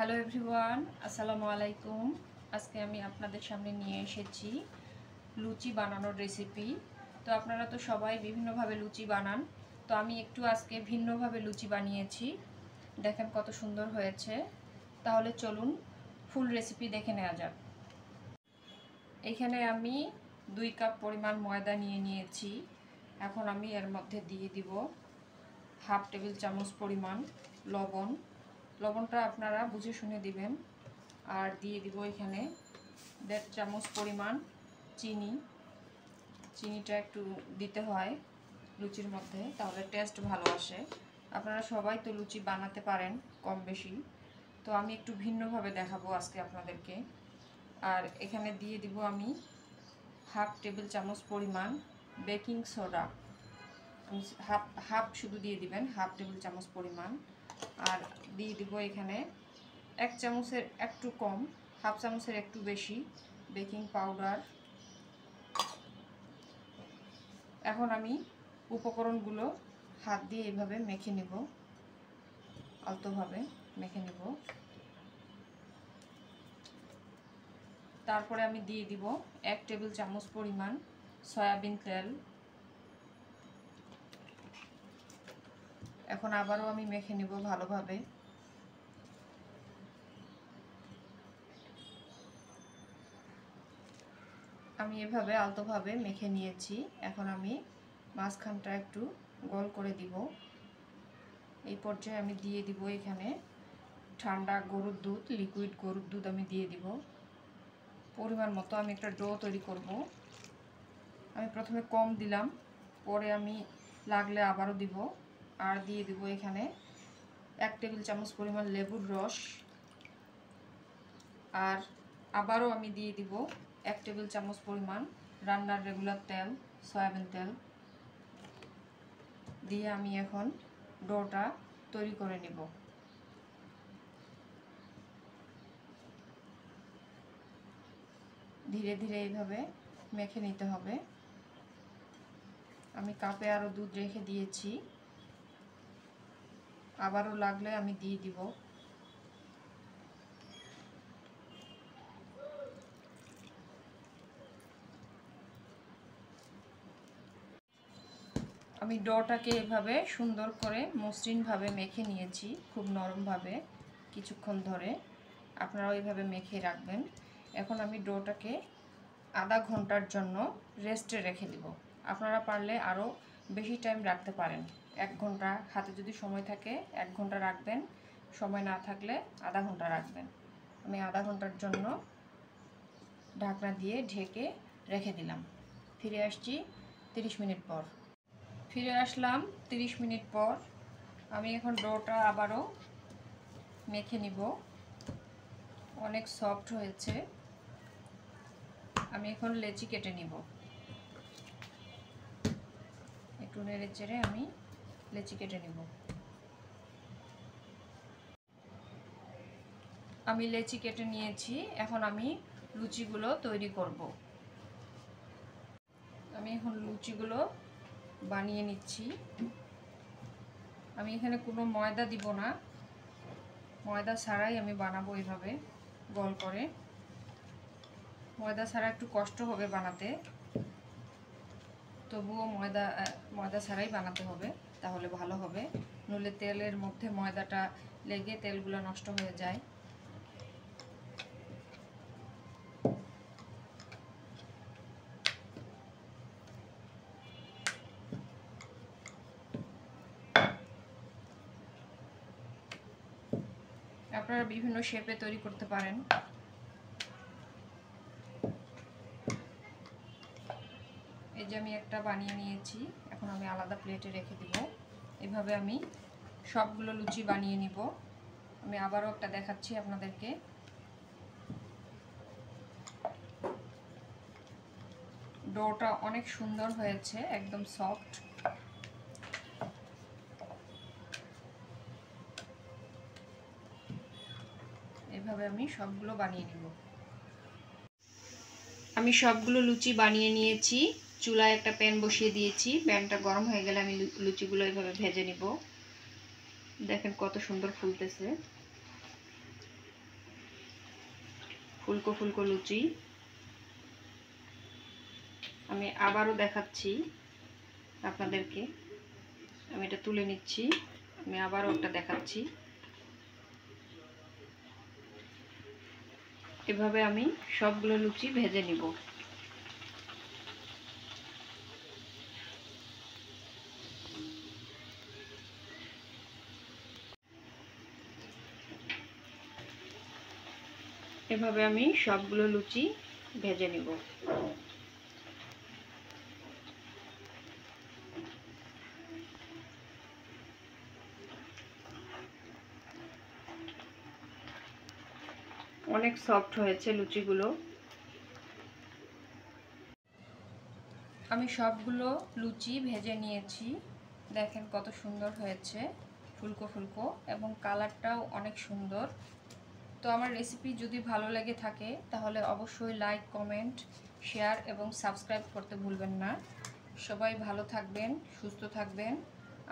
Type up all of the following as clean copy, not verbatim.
Hello everyone, আসসালামু আলাইকুম। আজকে আমি আপনাদের সামনে নিয়ে এসেছি লুচি বানানোর রেসিপি। তো আপনারা তো সবাই বিভিন্নভাবে লুচি বানান, তো আমি একটু আজকে ভিন্নভাবে লুচি বানিয়েছি। দেখেন কত সুন্দর হয়েছে। তাহলে চলুন ফুল রেসিপি দেখে নেওয়া যাক। এখানে আমি 2 কাপ পরিমাণ ময়দা নিয়ে নিয়েছি। এখন আমি এর মধ্যে দিয়ে দিব হাফ টেবিল চামচ পরিমাণ লবণ। লবণটা আপনারা বুঝে শুনে দিবেন। আর দিয়ে দিব এখানে 1.5 চামচ পরিমাণ চিনি। চিনিটা একটু দিতে হয় লুচির মধ্যে, তাহলে টেস্ট ভালো আসে। আপনারা সবাই তো লুচি বানাতে পারেন কম বেশি, তো আমি একটু ভিন্নভাবে দেখাবো আজকে আপনাদেরকে। আর এখানে দিয়ে দিব আমি হাফ টেবিল চামচ পরিমাণ বেকিং সোডা। হাফ শুধু দিয়ে দিবেন, হাফ টেবিল চামচ পরিমাণ। আর দিয়ে দিব এখানে 1 চামচের একটু কম, হাফ চামচের একটু বেশি বেকিং পাউডার। এখন আমি উপকরণগুলো হাত দিয়ে এভাবে মেখে নেব, আলতোভাবে মেখে নেব। তারপরে আমি দিয়ে দিব 1 টেবিল চামচ পরিমাণ সয়াবিন তেল। এখন আবারও আমি মেখে নেব ভালোভাবে। আমি এভাবে আলতোভাবে মেখে নিয়েছি। এখন আমি মাঝখানটা একটু গোল করে দিব। এই পর্যায়ে আমি দিয়ে দিব এখানে ঠান্ডা গরুর দুধ, লিকুইড গরুর দুধ আমি দিয়ে দিব পরিমাণ মতো। আমি একটা ডো তৈরি করব। আমি প্রথমে কম দিলাম, পরে আমি লাগলে আবারও দিব। আর দিয়ে দিব এখানে 1 টেবিল চামচ পরিমাণ লেবুর রস। আর আবারও আমি দিয়ে দিব 1 টেবিল চামচ পরিমাণ রান্নার রেগুলার তেল, সয়াবিন তেল দিয়ে আমি এখন ডোটা তৈরি করে নেব। ধীরে ধীরে এইভাবে মেখে নিতে হবে। আমি কাপে আরও দুধ রেখে দিয়েছি, আবারও লাগলে আমি দিয়ে দিব। আমি ডোটাকে এভাবে সুন্দর করে মসৃণভাবে মেখে নিয়েছি, খুব নরমভাবে কিছুক্ষণ ধরে। আপনারাও এইভাবে মেখে রাখবেন। এখন আমি ডোটাকে আধা ঘন্টার জন্য রেস্টে রেখে দিব। আপনারা পারলে আরও বেশি টাইম রাখতে পারেন। 1 ঘন্টা, হাতে যদি সময় থাকে 1 ঘন্টা রাখবেন, সময় না থাকলে আধা ঘন্টা রাখবেন। আমি আধা ঘন্টার জন্য ঢাকনা দিয়ে ঢেকে রেখে দিলাম। ফিরে আসছি 30 মিনিট পর। ফিরে আসলাম 30 মিনিট পর। আমি এখন ডোটা আবারও মেখে নিব। অনেক সফট হয়েছে। আমি এখন লেচি কেটে নিব। একটু নেড়ে চেড়ে আমি লেচি কেটে নিব। আমি লেচি কেটে নিয়েছি। এখন আমি লুচিগুলো তৈরি করব। আমি এখন লুচিগুলো বানিয়ে নিচ্ছি। আমি এখানে কোনো ময়দা দিব না, ময়দা ছাড়াই আমি বানাবো এইভাবে গোল করে। ময়দা ছাড়া একটু কষ্ট হবে বানাতে, তবুও ময়দা ছাড়াই বানাতে হবে, তাহলে ভালো হবে। নইলে তেলের মধ্যে ময়দাটা লেগে তেলগুলো নষ্ট হয়ে যায়। আপনারা বিভিন্ন শেপে তৈরি করতে পারেন। এই যে আমি একটা বানিয়ে নিয়েছি, এখন আমি আলাদা প্লেটে রেখে দিব। এভাবে আমি সবগুলো লুচি বানিয়ে নিব। আমি আবারও একটা দেখাচ্ছি আপনাদেরকে। ডোটা অনেক সুন্দর হয়েছে, একদম সফট। এভাবে আমি সবগুলো বানিয়ে নিব। আমি সবগুলো লুচি বানিয়ে নিয়েছি। চুলায় একটা প্যান বসিয়ে দিয়েছি। প্যানটা গরম হয়ে গেলে আমি লুচিগুলো এভাবে ভেজে নিব। দেখেন কত সুন্দর ফুলতেছে। ফুলকো ফুলকো লুচি। আমি আবারও দেখাচ্ছি আপনাদেরকে। আমি এটা তুলে নিচ্ছি, আমি আবারও একটা দেখাচ্ছি। এভাবে আমি সবগুলো লুচি ভেজে নিব। এভাবে আমি সবগুলো লুচি ভেজে নিব। অনেক সফট হয়েছে লুচিগুলো। আমি সবগুলো লুচি ভেজে নিয়েছি, দেখেন কত সুন্দর হয়েছে, ফুলকো ফুলকো, এবং কালারটাও অনেক সুন্দর। তো আমার রেসিপি যদি ভালো লেগে থাকে তাহলে অবশ্যই লাইক, কমেন্ট, শেয়ার এবং সাবস্ক্রাইব করতে ভুলবেন না। সবাই ভালো থাকবেন, সুস্থ থাকবেন,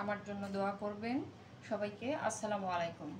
আমার জন্য দোয়া করবেন। সবাইকে আসসালামু আলাইকুম।